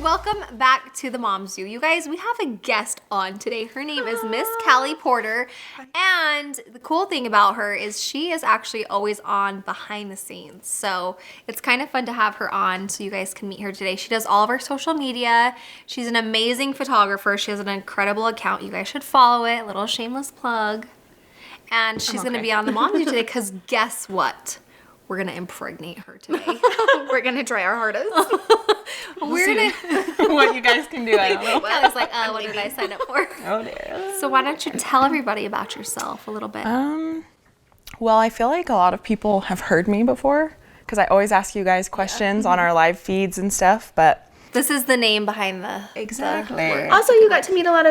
welcome back to the Mom Zoo. You guys, we have a guest on today. Her name is Miss Kallie Porter, and the cool thing about her is she is actually always on behind the scenes. So it's kind of fun to have her on so you guys can meet her today. She does all of our social media. She's an amazing photographer. She has an incredible account. You guys should follow it. Little shameless plug. And she's going to be on the Mom Zoo today because guess what? We're going to impregnate her today. We're going to try our hardest. We're going to... What you guys can do, I don't know. I was like, what did I sign up for? Oh, dear. So why don't you tell everybody about yourself a little bit? Well, I feel like a lot of people have heard me before because I always ask you guys questions on our live feeds and stuff, but... This is the name behind the... Exactly. Also, you got to meet a lot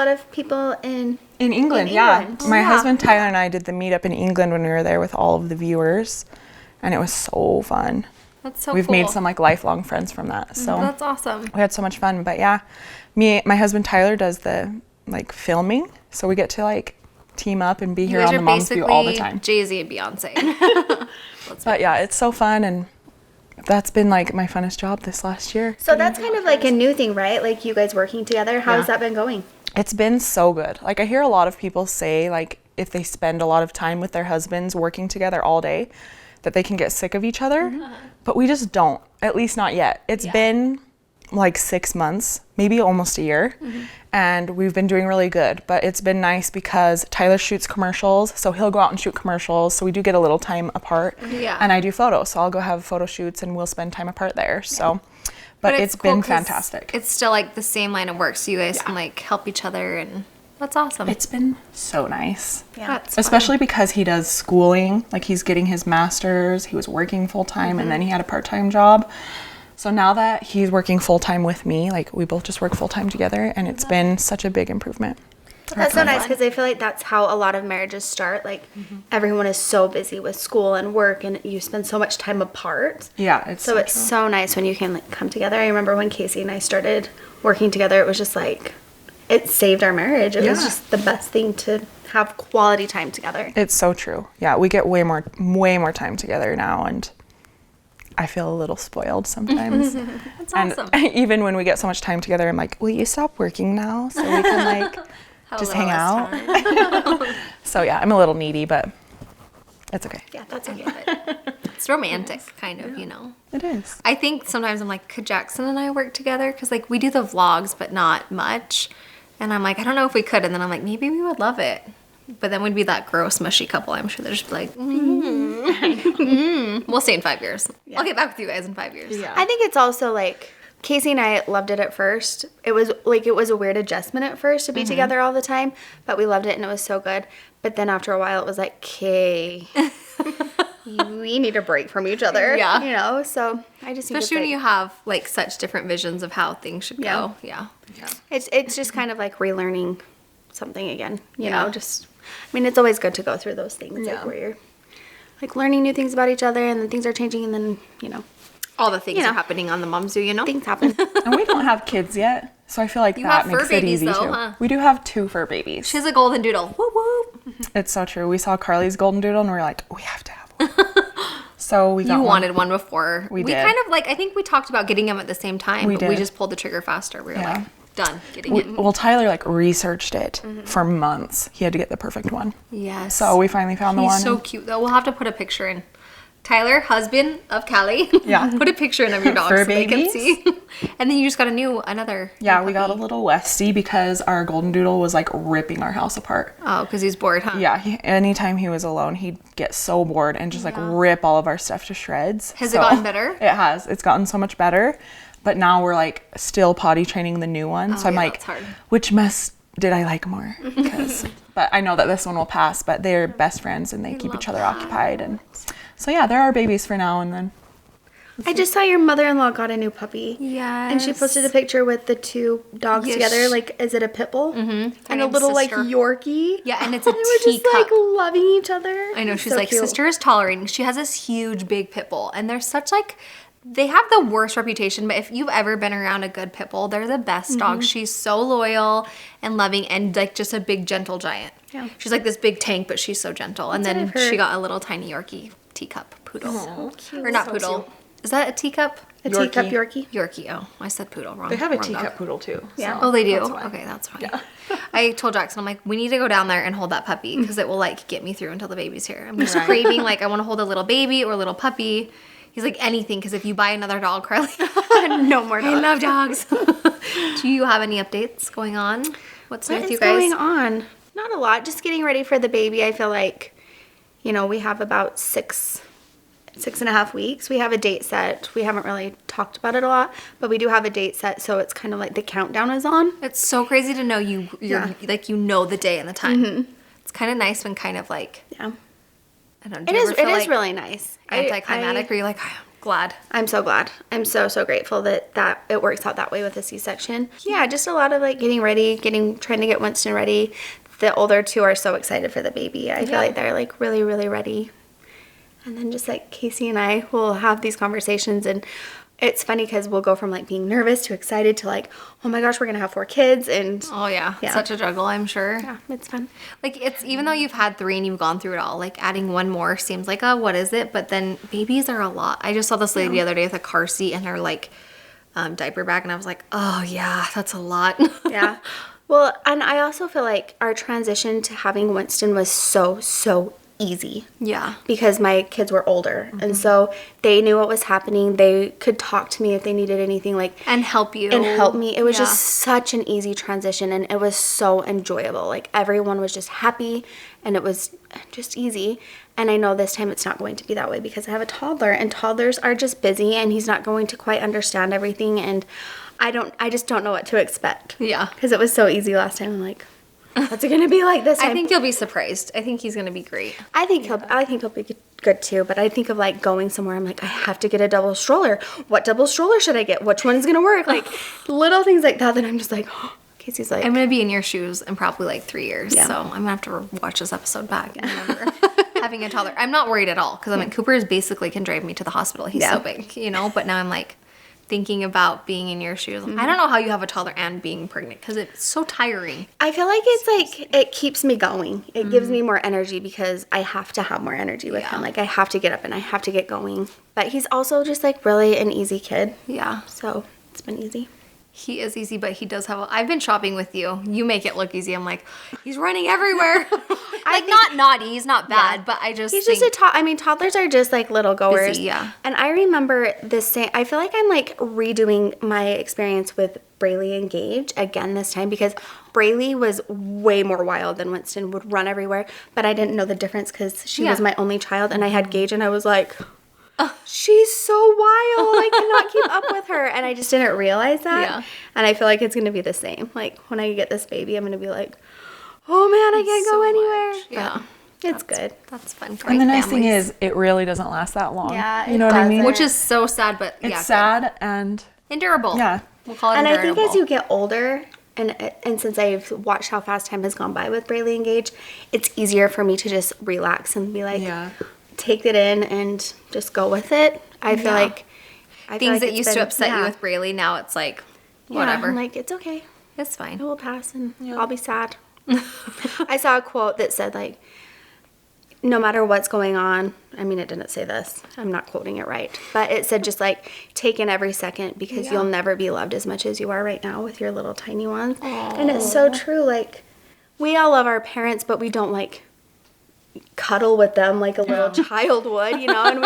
of people in England, yeah. My husband Tyler and I did the meetup in England when we were there with all of the viewers, and it was so fun. That's so We've cool. made some like lifelong friends from that. So that's awesome. We had so much fun. But yeah, my husband Tyler does the like filming, so we get to like team up and be here on the Mom Zoo all the time. Jay-Z and Beyonce. But yeah, it's so fun, and that's been like my funnest job this last year. So that's kind of like a new thing, right? Like you guys working together. How has that been going? It's been so good. Like I hear a lot of people say like if they spend a lot of time with their husbands working together all day, that they can get sick of each other. But we just don't, at least not yet. It's been like 6 months, maybe almost a year. And we've been doing really good. But it's been nice because Tyler shoots commercials, so he'll go out and shoot commercials. So we do get a little time apart. Yeah. And I do photos, so I'll go have photo shoots and we'll spend time apart there. So, but it's cool been 'cause fantastic. It's still like the same line of work, so you guys can like help each other, and that's awesome. It's been so nice. Yeah. That's especially because he does schooling, like he's getting his master's, he was working full-time and then he had a part-time job. So now that he's working full-time with me, like we both just work full-time together, and it's been such a big improvement. That's so nice because I feel like that's how a lot of marriages start. Like everyone is so busy with school and work, and you spend so much time apart. Yeah, it's So it's so nice when you can like come together. I remember when Casey and I started working together, it was just like, it saved our marriage. It was just the best thing to have quality time together. It's so true. Yeah, we get way more time together now, and I feel a little spoiled sometimes. That's and awesome. even when we get so much time together, I'm like, will you stop working now so we can like just hang out? So yeah, I'm a little needy, but it's okay. Yeah, that's okay. It's romantic, kind of, you know. It is. I think sometimes I'm like, could Jackson and I work together? Because like we do the vlogs, but not much. And I'm like, I don't know if we could. And then I'm like, maybe we would love it. But then we'd be that gross, mushy couple. I'm sure they'd just be like, We'll see in 5 years. I'll get back with you guys in 5 years. Yeah. I think it's also like Casey and I loved it at first. It was a weird adjustment at first to be together all the time, but we loved it and it was so good. But then after a while, it was like, okay, we need a break from each other. Yeah. You know, so I just think Especially when it's you have like such different visions of how things should go. Yeah. it's just kind of like relearning something again. You know, just I mean, it's always good to go through those things like where you're like learning new things about each other, and then things are changing, and then you know. All the things are happening on the Mom Zoo, you know? Things happen. And we don't have kids yet, so I feel like that have fur makes it babies, easy though, too. huh? We do have 2 fur babies. She's a golden doodle. Whoop whoop. It's so true. We saw Carly's golden doodle and we were like, we have to have one. So we got You one. wanted one before. We did. kind of like, I think we talked about getting them at the same time, but we did. just pulled the trigger faster. We were like, done getting it. Well, Tyler like researched it for months. He had to get the perfect one. Yes. So we finally found the one. He's so cute though. We'll have to put a picture in. Tyler, husband of Callie. Yeah. Put a picture in of your dog Fur so they can babies. see. And then you just got another. Yeah, new we got a puppy. little Westie because our golden doodle was like ripping our house apart. Oh, because he's bored, huh? Yeah, anytime he was alone, he'd get so bored and just like rip all of our stuff to shreds. Has it gotten better? It has. It's gotten so much better. But now we're like still potty training the new one. So I'm like, that's hard. which mess did I like more? But I know that this one will pass, but they're best friends and they keep each other occupied. And so yeah, they're our babies for now, and then. I just saw your mother-in-law got a new puppy. Yes. And she posted a picture with the 2 dogs Yes. together. Like, is it a pit bull? Mm-hmm. And a name's little, Sister. like, Yorkie. Yeah, and it's a They were just, teacup. like, loving each other. I know, she's So like, cute. sister is tolerating. She has this huge, big pit bull, and they're such like, they have the worst reputation, but if you've ever been around a good pit bull, they're the best dogs. She's so loyal and loving and like just a big, gentle giant. Yeah. She's like this big tank, but she's so gentle. And That's what then I've heard. she got a little tiny Yorkie teacup poodle. So cute. Or not So poodle. cute. Is that a teacup? A Yorkie. teacup Yorkie. Yorkie. Oh, I said poodle wrong. They have a wrong teacup dog. poodle too. Yeah. Oh, they do? That's why. Okay, that's fine. I told Jackson, I'm like, we need to go down there and hold that puppy because it will like get me through until the baby's here. I'm just craving, like, I want to hold a little baby or a little puppy. He's like, anything, because if you buy another dog, Carlie, No more dogs. I love dogs. Do you have any updates going on? What's new What with is you guys? going on? Not a lot. Just getting ready for the baby. I feel like, you know, we have about 6.5 weeks. We have a date set. We haven't really talked about it a lot, but we do have a date set, so it's kind of like the countdown is on. It's so crazy to know you're like, you know the day and the time. It's kind of nice when kind of like, Yeah. I don't know. It is really nice. Anticlimactic, or you're like, I'm glad. I'm so glad. I'm so greatful that it works out that way with a C-section. Yeah, just a lot of like getting ready, trying to get Winston ready. The older two are so excited for the baby. I feel like they're like really, really ready. And then just like Casey and I will have these conversations, and it's funny because we'll go from like being nervous to excited to like, oh my gosh, we're gonna have 4 kids, and Oh yeah, such a juggle, I'm sure. yeah, it's fun. Like, it's, even though you've had 3 and you've gone through it all, like adding one more seems like, oh, what is it? But then babies are a lot. I just saw this lady the other day with a car seat and her like diaper bag, and I was like, oh yeah, that's a lot. Yeah. Well, and I also feel like our transition to having Winston was so easy. Yeah. Because my kids were older, and so they knew what was happening. They could talk to me if they needed anything, like, And help you. and help me. It was Yeah. just such an easy transition, and it was so enjoyable. Like, everyone was just happy, and it was just easy. And I know this time it's not going to be that way because I have a toddler, and toddlers are just busy, and he's not going to quite understand everything, and I just don't know what to expect. Yeah. Because it was so easy last time. I'm like, what's it going to be like this time? I think you'll be surprised. I think he's gonna be great. I think he'll be good too, but I think of like going somewhere, I'm like, I have to get a double stroller. What double stroller should I get? Which one's gonna work? Like, little things like that I'm just like, oh. Casey's like, I'm gonna be in your shoes in probably like 3 years, Yeah. so I'm gonna have to watch this episode back and remember having a toddler. I'm not worried at all because I'm like, Cooper is basically can drive me to the hospital. He's so big, you know. But now I'm like thinking about being in your shoes. I don't know how you have a toddler and being pregnant because it's so tiring. I feel like it's like, it keeps me going. It gives me more energy because I have to have more energy with him. Like, I have to get up and I have to get going. But he's also just like really an easy kid. Yeah. So it's been easy. He is easy, but he does have I've been shopping with you. You make it look easy. I'm like, he's running everywhere. Not naughty. He's not bad, but I just He's think just toddlers are just like little goers. Busy, yeah. And I remember this same, I feel like I'm like redoing my experience with Braylee and Gage again this time because Braylee was way more wild than Winston, would run everywhere, but I didn't know the difference because she was my only child, and I had Gage, and I was like, she's so wild. I cannot keep up with her. And I just didn't realize that. Yeah. And I feel like it's going to be the same. Like, when I get this baby, I'm going to be like, oh man, I can't go anywhere. much. Yeah. But it's good. That's fun. And the nice thing is, it really doesn't last that long. Yeah, you it know what I mean? doesn't. which is so sad, but It's yeah, sad and endurable. Yeah. We'll call it And I endurable. think as you get older, and since I've watched how fast time has gone by with Braylee and Gage, it's easier for me to just relax and be like, take it in and just go with it. I feel like Things that it's used to been- upset you with Braylee, now it's like, whatever. Yeah, I'm like, it's okay. It's fine. It will pass, and I'll be sad. I saw a quote that said, like, no matter what's going on, I mean, it didn't say this. I'm not quoting it right. But it said just, like, take in every second because you'll never be loved as much as you are right now with your little tiny ones. And it's so true. Like, we all love our parents, but we don't, like, cuddle with them like a little child would, you know? And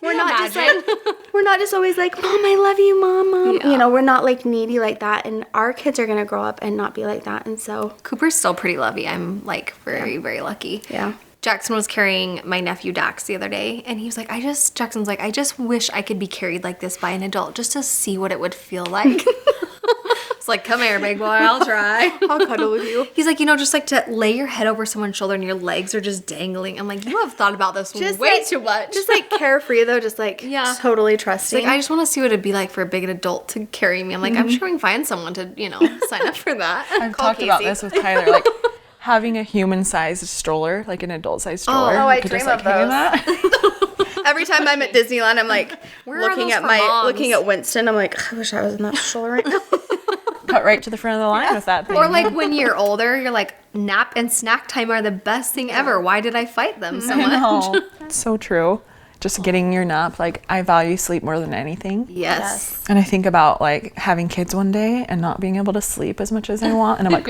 we're not just always like, Mom, I love you, Mom. Yeah. You know, we're not, like, needy like that. And our kids are going to grow up and not be like that. And so, Cooper's still pretty lovey. I'm like very, very lucky. yeah. Jackson was carrying my nephew Dax the other day, and he was like, Jackson's like, I just wish I could be carried like this by an adult just to see what it would feel like. It's like, come here, big boy, I'll try. I'll cuddle with you. He's like, just like to lay your head over someone's shoulder and your legs are just dangling. I'm like, you have thought about this Just way like- too much. Just like carefree though, just like totally trusting. like, I just want to see what it'd be like for a big adult to carry me. I'm like, I'm sure we can find someone to, sign up for that. I've talked about this with Tyler, like having a human-sized stroller, like an adult-sized stroller. I you could dream just, like, of hang in those. that. Every time I'm at Disneyland, I'm like Where are looking those at for moms? looking at Winston. I'm like, I wish I was in that stroller right now. Cut right to the front of the line with that thing. Or like when you're older, you're like, nap and snack time are the best thing ever. Why did I fight them so I much? know. It's so true. just getting your nap. Like, I value sleep more than anything. Yes. And I think about like having kids one day and not being able to sleep as much as I want. And I'm like,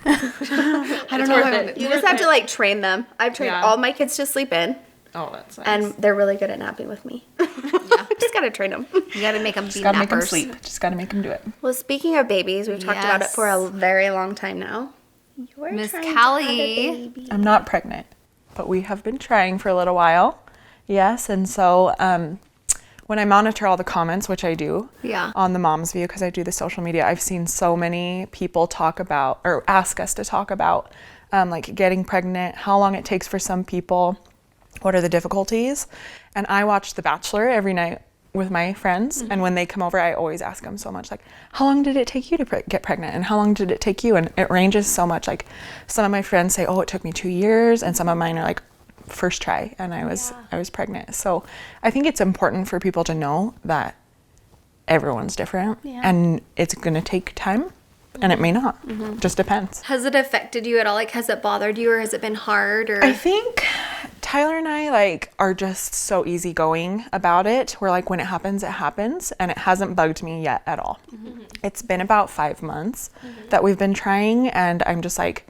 I don't know. You just have to like train them. I've trained all my kids to sleep in. oh, that's nice. And they're really good at napping with me. Just gotta train them. You gotta make them be Gotta make them nappers. sleep. Just gotta make them do it. Well, speaking of babies, we've talked about it for a very long time now. You're Miss trying to have a Kallie. baby. I'm not pregnant, but we have been trying for a little while. Yes, and so when I monitor all the comments, which I do on the Mom's View, because I do the social media, I've seen so many people talk about or ask us to talk about like getting pregnant, how long it takes for some people, what are the difficulties. And I watch The Bachelor every night with my friends, and when they come over, I always ask them so much, like, how long did it take you to get pregnant, and how long did it take you? And it ranges so much. Like, some of my friends say, oh, it took me 2 years, and some of mine are like, first try, and I was pregnant. So I think it's important for people to know that everyone's different, and it's gonna take time, and it may not. Just depends. Has it affected you at all? Like, has it bothered you, or has it been hard? Or I think Tyler and I like are just so easygoing about it. We're like, when it happens, and it hasn't bugged me yet at all. It's been about 5 months that we've been trying, and I'm just like,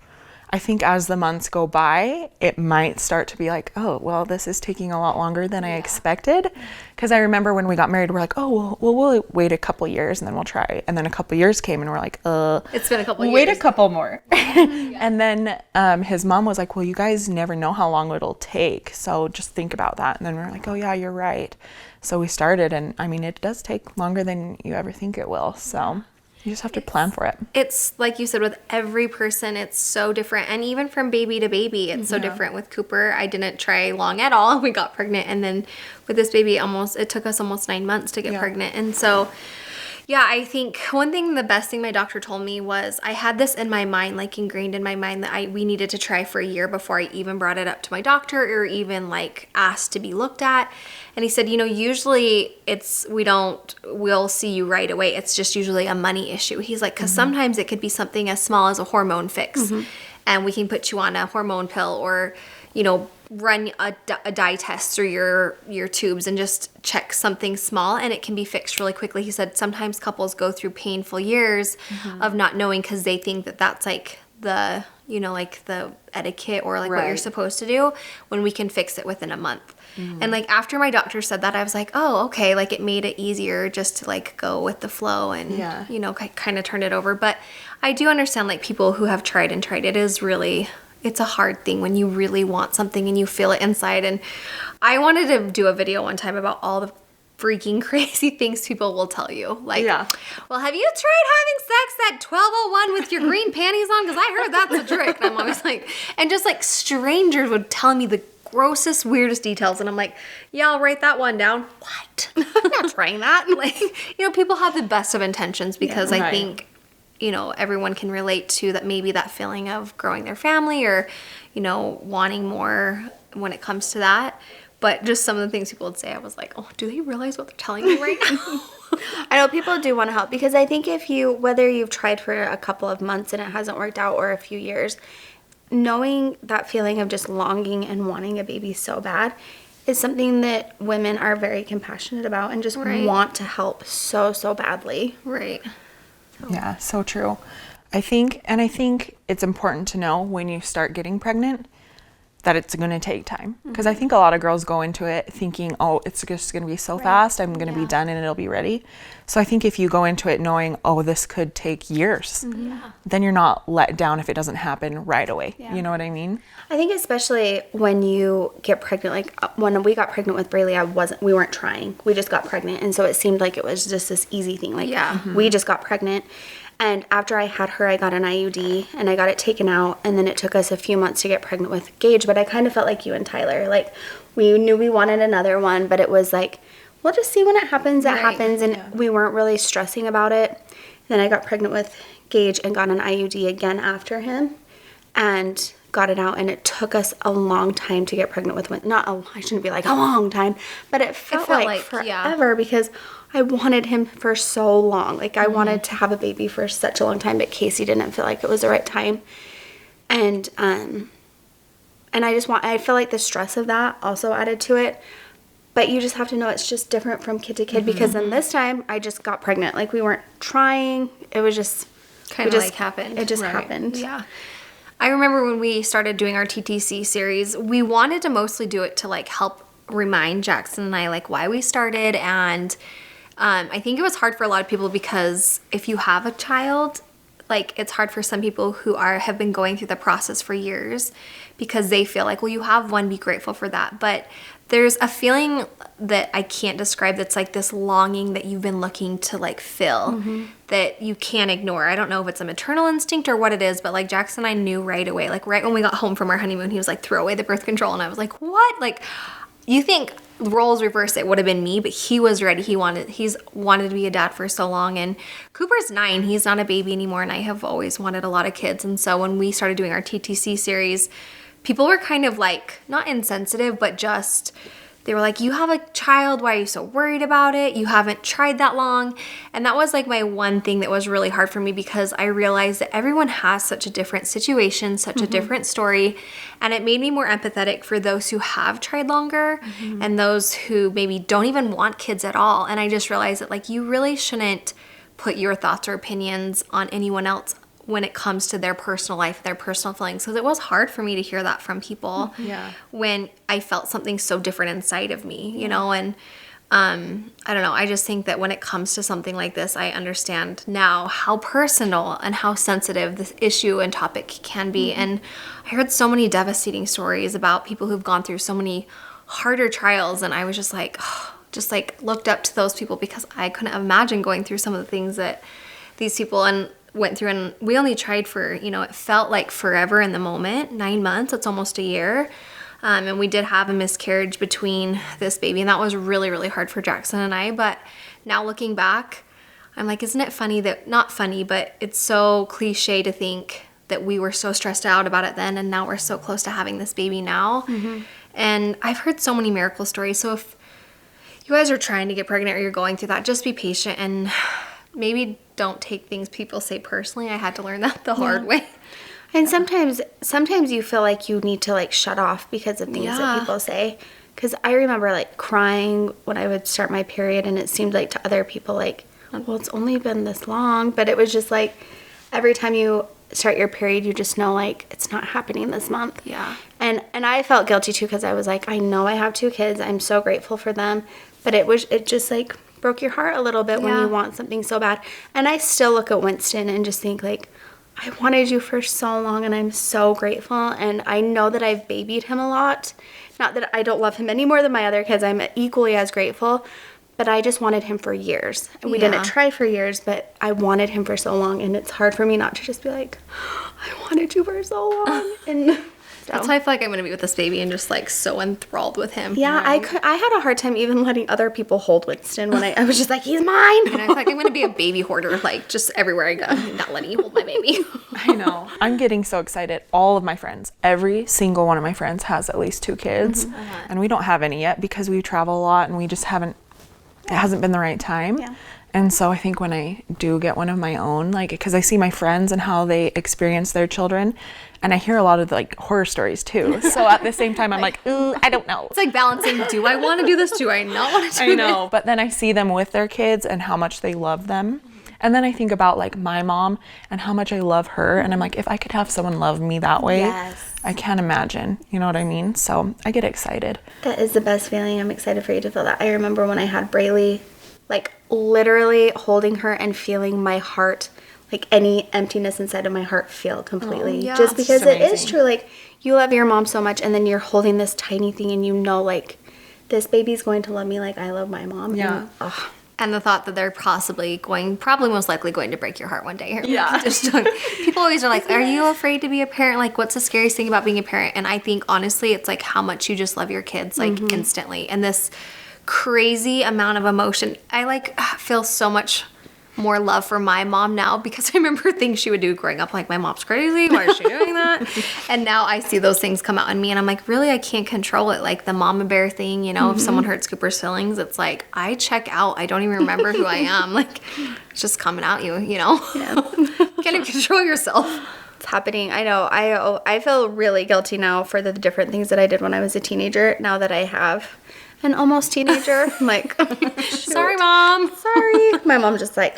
I think as the months go by, it might start to be like, oh, well, this is taking a lot longer than I expected. Because I remember when we got married, we're like, oh, well, we'll wait a couple years and then we'll try. And then a couple years came and we're like, it's been a couple wait years. a couple more. And then his mom was like, well, you guys never know how long it'll take. So just think about that. And then we're like, oh, yeah, you're right. So we started, and I mean, it does take longer than you ever think it will. So you just have to plan for it. It's like you said, with every person, it's so different. And even from baby to baby, it's so different. With Cooper, I didn't try long at all. We got pregnant. And then with this baby, it took us almost 9 months to get pregnant. And so, yeah, I think the best thing my doctor told me was, I had this in my mind, like ingrained in my mind, that we needed to try for a year before I even brought it up to my doctor or even like asked to be looked at. And he said, usually we'll see you right away. It's just usually a money issue. He's like, because sometimes it could be something as small as a hormone fix, and we can put you on a hormone pill, or, run a dye test through your tubes and just check something small, and it can be fixed really quickly. He said sometimes couples go through painful years of not knowing, because they think that that's like the, like the etiquette or like what you're supposed to do, when we can fix it within a month. And like after my doctor said that, I was like, oh, okay, like it made it easier just to like go with the flow and, kind of turn it over. But I do understand like people who have tried it is really, it's a hard thing when you really want something and you feel it inside. And I wanted to do a video one time about all the freaking crazy things people will tell you. Like, well, have you tried having sex at 12:01 with your green panties on? Because I heard that's a trick. And I'm always like, and just like strangers would tell me the grossest, weirdest details. And I'm like, yeah, I'll write that one down. What? I'm not trying that. Like, people have the best of intentions, because I think, everyone can relate to that, maybe that feeling of growing their family or, wanting more when it comes to that. But just some of the things people would say, I was like, oh, do they realize what they're telling me right now? I know people do want to help, because I think whether you've tried for a couple of months and it hasn't worked out, or a few years, knowing that feeling of just longing and wanting a baby so bad is something that women are very compassionate about and just want to help so badly. Right. Yeah, so true. I think it's important to know when you start getting pregnant that it's going to take time. Because I think a lot of girls go into it thinking, oh, it's just going to be so fast, I'm going to be done and it'll be ready. So I think if you go into it knowing, oh, this could take years, then you're not let down if it doesn't happen right away. You know what I mean? I think especially when you get pregnant, like when we got pregnant with Braylee, we weren't trying. We just got pregnant. And so it seemed like it was just this easy thing. Like, we just got pregnant. And after I had her, I got an IUD and I got it taken out. And then it took us a few months to get pregnant with Gage. But I kind of felt like you and Tyler. Like, we knew we wanted another one, but it was like, we'll just see when it happens. It happens. And we weren't really stressing about it. Then I got pregnant with Gage and got an IUD again after him and got it out. And it took us a long time to get pregnant with one. I shouldn't be like a long time, but it felt like forever because I wanted him for so long. Like, I wanted to have a baby for such a long time, but Casey didn't feel like it was the right time. And I feel like the stress of that also added to it. But you just have to know it's just different from kid to kid because then this time I just got pregnant. Like we weren't trying. It was just kind of like happened. It just happened. Yeah. I remember when we started doing our TTC series, we wanted to mostly do it to like help remind Jackson and I like why we started. And I think it was hard for a lot of people because if you have a child, like it's hard for some people who have been going through the process for years because they feel like, well, you have one, be grateful for that. But there's a feeling that I can't describe that's like this longing that you've been looking to like fill that you can't ignore. I don't know if it's a maternal instinct or what it is, but like Jackson, I knew right away, like right when we got home from our honeymoon, he was like, throw away the birth control. And I was like, what? Like, you think roles reversed, it would have been me, but he was ready. He's wanted to be a dad for so long. And Cooper's 9, he's not a baby anymore. And I have always wanted a lot of kids. And so when we started doing our TTC series, people were kind of like, not insensitive, but just, they were like, you have a child, why are you so worried about it? You haven't tried that long. And that was like my one thing that was really hard for me because I realized that everyone has such a different situation, such a different story. And it made me more empathetic for those who have tried longer and those who maybe don't even want kids at all. And I just realized that like, you really shouldn't put your thoughts or opinions on anyone else when it comes to their personal life, their personal feelings. Because it was hard for me to hear that from people when I felt something so different inside of me, you know? And I don't know, I just think that when it comes to something like this, I understand now how personal and how sensitive this issue and topic can be. And I heard so many devastating stories about people who've gone through so many harder trials. And I was just like, looked up to those people because I couldn't imagine going through some of the things that these people went through. And we only tried for, you know, it felt like forever in the moment, 9 months, it's almost a year. And we did have a miscarriage between this baby, and that was really, really hard for Jackson and I. But now looking back, I'm like, isn't it funny that, not funny, but it's so cliche to think that we were so stressed out about it then, and now we're so close to having this baby now. And I've heard so many miracle stories. So if you guys are trying to get pregnant or you're going through that, just be patient and maybe don't take things people say personally. I had to learn that the hard way. And sometimes you feel like you need to like shut off because of things that people say. Because I remember like crying when I would start my period, and it seemed like to other people like, well, it's only been this long. But it was just like every time you start your period, you just know like it's not happening this month. Yeah. And I felt guilty too because I was like, I know I have 2 kids. I'm so grateful for them. But it just like broke your heart a little bit when you want something so bad. And I still look at Winston and just think like, I wanted you for so long and I'm so grateful. And I know that I've babied him a lot. Not that I don't love him any more than my other kids. I'm equally as grateful. But I just wanted him for years. And we didn't try for years, but I wanted him for so long. And it's hard for me not to just be like, I wanted you for so long. And so. That's why I feel like I'm going to be with this baby and just like so enthralled with him. Yeah, right? I had a hard time even letting other people hold Winston when I was just like, he's mine. And I was like, I'm going to be a baby hoarder, like just everywhere I go, not letting you hold my baby. I know. I'm getting so excited. All of my friends, every single one of my friends has at least 2 kids. And we don't have any yet because we travel a lot and we just haven't, it hasn't been the right time. Yeah. And so I think when I do get one of my own, like, because I see my friends and how they experience their children, and I hear a lot of like horror stories too. So at the same time, I'm like, ooh, I don't know. It's like balancing, do I want to do this? Do I not want to do this? I know. But then I see them with their kids and how much they love them. And then I think about like my mom and how much I love her. And I'm like, if I could have someone love me that way, I can't imagine. You know what I mean? So I get excited. That is the best feeling. I'm excited for you to feel that. I remember when I had Braylee, like literally holding her and feeling my heart, like any emptiness inside of my heart feel completely. Just because it is true. Like you love your mom so much and then you're holding this tiny thing and you know like this baby's going to love me like I love my mom. Yeah. And the thought that they're probably most likely going to break your heart one day. Yeah. People always are like, are you afraid to be a parent? Like, what's the scariest thing about being a parent? And I think, honestly, it's like how much you just love your kids, like, instantly. And this crazy amount of emotion. I, like, feel so much more love for my mom now because I remember things she would do growing up, like, my mom's crazy. Why is she doing that? And now I see those things come out in me, and I'm like, really, I can't control it. Like the mama bear thing, you know, if someone hurts Cooper's feelings, it's like, I check out. I don't even remember who I am. Like, it's just coming at you, you know? Yeah. Can't even control yourself. It's happening. I know. I feel really guilty now for the different things that I did when I was a teenager, now that I have an almost teenager. I'm like, Sorry, Mom. sorry. My mom just like,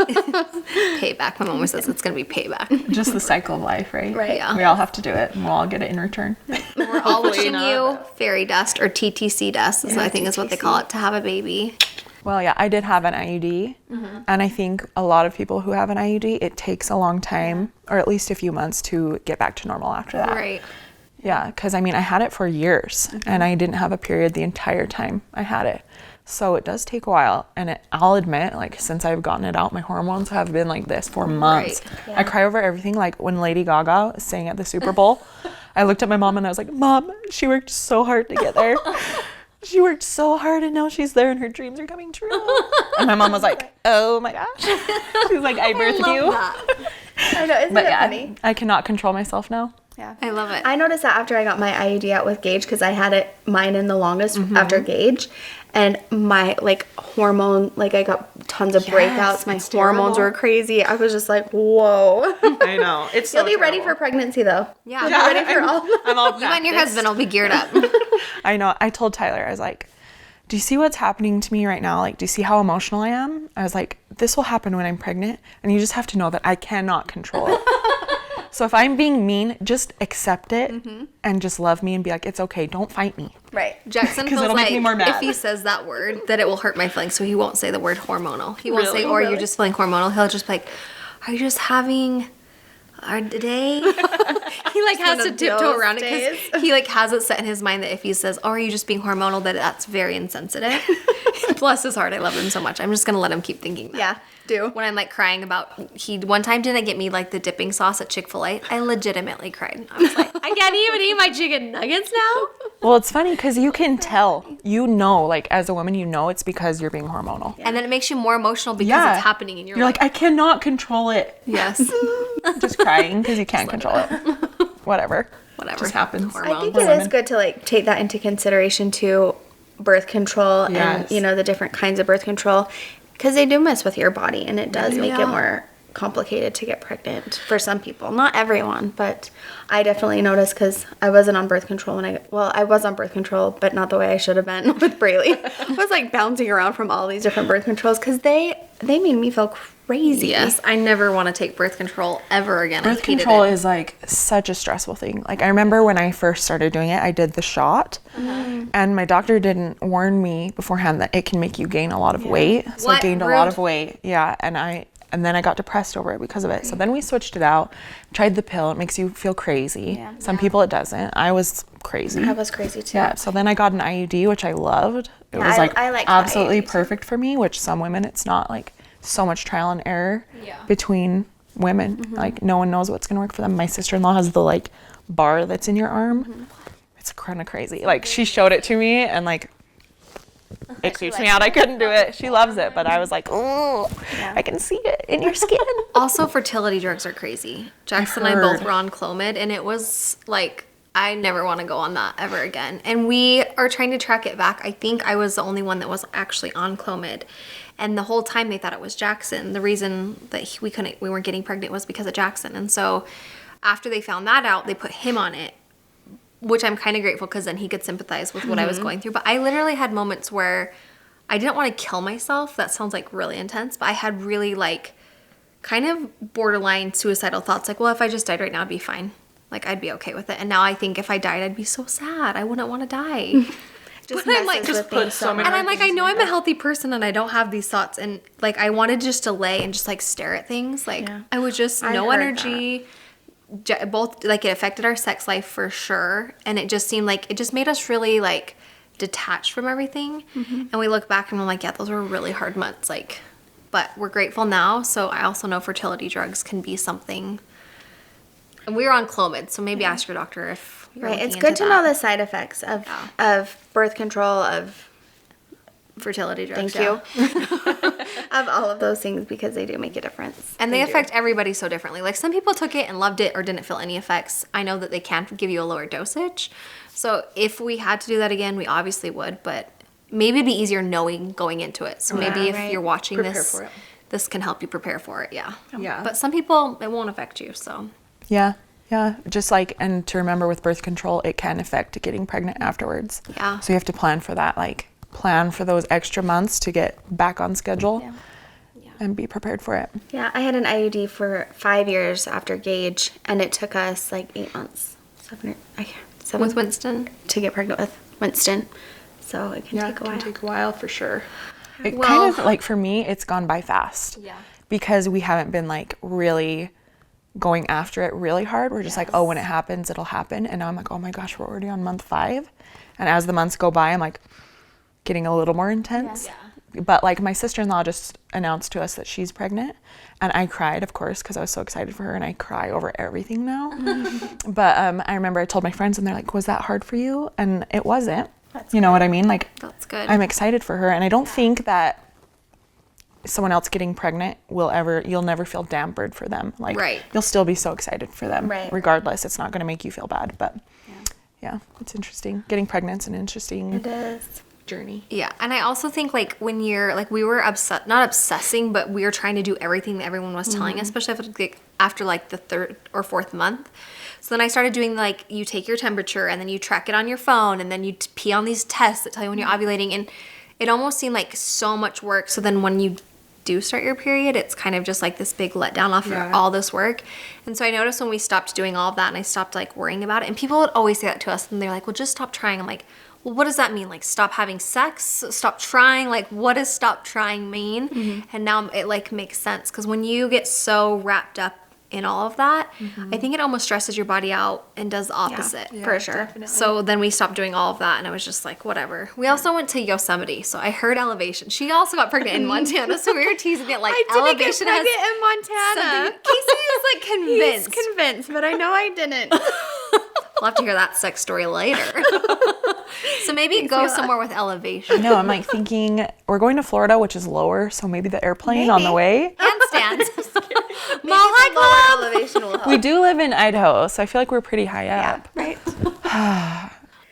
Payback. My mom always says it's going to be payback. Just the cycle of life, right? Right. Yeah. We all have to do it, and we'll all get it in return. We're all wishing you fairy dust or TTC dust, I think is what they call it, to have a baby. Well, yeah, I did have an IUD, and I think a lot of people who have an IUD, it takes a long time, or at least a few months, to get back to normal after that. Right. Yeah, because I mean, I had it for years, and I didn't have a period the entire time I had it. So it does take a while, and I'll admit, like, since I've gotten it out, my hormones have been like this for months. Right. I cry over everything. Like when Lady Gaga sang at the Super Bowl, I looked at my mom and I was like, Mom, she worked so hard to get there. She worked so hard, and now she's there and her dreams are coming true. And my mom was like, oh my gosh. She's like, I birthed you. I know, isn't it funny? I cannot control myself now. Yeah. I love it. I noticed that after I got my IUD out with Gage, because I had mine in the longest after Gage, and my like hormone, like I got tons of breakouts. My it's hormones terrible. were crazy. I was just like, whoa. I know. It's You'll be ready for pregnancy though. Yeah. You'll be ready for all. I'm all You and your husband will be geared up. I know. I told Tyler, I was like, do you see what's happening to me right now? Like, do you see how emotional I am? I was like, this will happen when I'm pregnant, and you just have to know that I cannot control it. So if I'm being mean, just accept it and just love me and be like, it's okay. Don't fight me. Right. Jackson 'Cause feels it'll make like me more mad. if he says that word, that it will hurt my feelings, so he won't say the word hormonal. He won't Really? say, or Really? you're just feeling hormonal. He'll just be like, are you just having a day? He like has one to of tiptoe those around it days. because he like has it set in his mind that if he says, oh, are you just being hormonal, that that's very insensitive. Bless his heart, I love him so much. I'm just gonna let him keep thinking that. Yeah. Do. When I'm like crying about, he one time didn't get me like the dipping sauce at Chick-fil-A. I legitimately cried. I was like, I can't even eat my chicken nuggets now. Well, it's funny because you can tell, you know, like as a woman, you know it's because you're being hormonal. And then it makes you more emotional because it's happening in your You're life. like, I cannot control it. Yes. Just crying because you can't control it. Whatever. Whatever. Just happens. I think Hormones. it is good to like take that into consideration too, birth control and Yes. you know the different kinds of birth control, because they do mess with your body and it does make it Yeah. more complicated to get pregnant for some people. Not everyone, but I definitely noticed because I wasn't on birth control when I was on birth control, but not the way I should have been with Braylee. I was like bouncing around from all these different birth controls because they made me feel crazy. Yes, I never want to take birth control ever again. Birth I hated control it. is like such a stressful thing. Like I remember when I first started doing it, I did the shot, and my doctor didn't warn me beforehand that it can make you gain a lot of weight. So I What? gained a lot Rude. of weight. Yeah, and then I got depressed over it because of it. So then we switched it out, tried the pill. It makes you feel crazy. Yeah. Some people it doesn't. I was crazy. I was crazy too. Yeah, so then I got an IUD, which I loved. It Yeah, was like I like the absolutely IUD too. perfect for me, which some women it's not. Like so much trial and error Yeah. between women. Like no one knows what's gonna work for them. My sister-in-law has the like bar that's in your arm. It's kind of crazy. Like she showed it to me and like it creeps me out. I couldn't do it. She loves it, but I was like, oh, I can see it in your skin. Also, fertility drugs are crazy. Jackson and I both heard. were on Clomid, and it was like, I never want to go on that ever again. And we are trying to track it back. I think I was the only one that was actually on Clomid. And the whole time they thought it was Jackson. The reason that we weren't getting pregnant was because of Jackson. And so after they found that out, they put him on it, which I'm kind of grateful because then he could sympathize with what I was going through. But I literally had moments where I didn't want to kill myself. That sounds like really intense, but I had really like kind of borderline suicidal thoughts. Like, well, if I just died right now, I'd be fine. Like, I'd be okay with it. And now I think if I died, I'd be so sad. I wouldn't want to die. Just But I'm like, messes just with put things so so many- And I'm like, I know I'm a healthy person and I don't have these thoughts. And like, I wanted just to lay and just like stare at things. Like, Yeah. I was just I no heard energy. Both, like, it affected our sex life for sure. And it just seemed like it just made us really like detached from everything. And we look back and we're like, yeah, those were really hard months. Like, but we're grateful now. So I also know fertility drugs can be something. And we were on Clomid, so maybe ask your doctor if you're Right. It's looking good into to know that. the side effects of birth control, of fertility drugs. thank yeah. you, of all of those things because they do make a difference. And they do. affect everybody so differently. Like some people took it and loved it or didn't feel any effects. I know that they can give you a lower dosage. So if we had to do that again, we obviously would, but maybe it'd be easier knowing going into it. So maybe if right. you're watching Prepare this, for it. this can help you prepare for it. Yeah. Yeah. But some people, it won't affect you. So Yeah. Yeah, just like, and to remember with birth control, it can affect getting pregnant afterwards. Yeah. So you have to plan for that, like plan for those extra months to get back on schedule and be prepared for it. Yeah, I had an IUD for 5 years after Gage, and it took us like 8 months, seven With Winston? to get pregnant with Winston. So it can take a while. It can take a while for sure. It Well- kind of, like for me, it's gone by fast. Yeah. Because we haven't been like really going after it really hard. We're just like, oh, when it happens, it'll happen. And now I'm like, oh my gosh, we're already on month 5. And as the months go by, I'm like getting a little more intense. But like my sister-in-law just announced to us that she's pregnant, and I cried, of course, because I was so excited for her, and I cry over everything now. But I remember I told my friends, and they're like, was that hard for you? And it wasn't. You know what I mean? Like, That's good. I'm excited for her, and I don't think that someone else getting pregnant you'll never feel dampered for them. Like, Right. you'll still be so excited for them. Right. Regardless, it's not going to make you feel bad. But yeah, it's interesting. Getting pregnant's an interesting It is. journey. Yeah, and I also think like when you're like we were not obsessing, but we were trying to do everything that everyone was telling us, especially after like the 3rd or 4th month. So then I started doing like you take your temperature and then you track it on your phone, and then you pee on these tests that tell you when you're ovulating, and it almost seemed like so much work. So then when you do start your period, it's kind of just like this big letdown after all this work. And so I noticed when we stopped doing all of that and I stopped like worrying about it, and people would always say that to us, and they're like, well, just stop trying. I'm like, well, what does that mean? Like, stop having sex? Stop trying? Like, what does stop trying mean? And now it like makes sense, because when you get so wrapped up in all of that, I think it almost stresses your body out and does the opposite. For sure. Definitely. So then we stopped doing all of that, and I was just like, whatever. We also went to Yosemite, so I heard Elevation. She also got pregnant in Montana, so we were teasing it like Elevation has in Montana. something. Casey is like convinced. He's convinced, but I know I didn't. We'll have to hear that sex story later. So maybe go somewhere with Elevation. No, I'm like thinking we're going to Florida, which is lower, so maybe the airplane on the way. Handstands. Mile Club. Elevation will help. We do live in Idaho, so I feel like we're pretty high up. Right.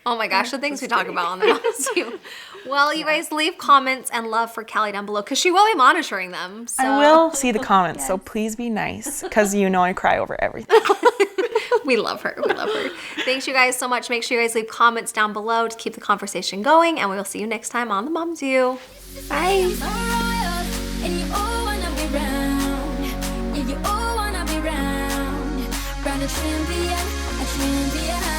Oh my gosh, the things we talk about on the house too. Well, you guys leave comments and love for Callie down below, because she will be monitoring them. So. I will see the comments, so please be nice, because you know I cry over everything. We love her. We love her. Thanks you guys so much. Make sure you guys leave comments down below to keep the conversation going, and we will see you next time on The Mom's View. Bye. And you all wanna be round. Yeah, you all wanna be round. Round a champion, a champion.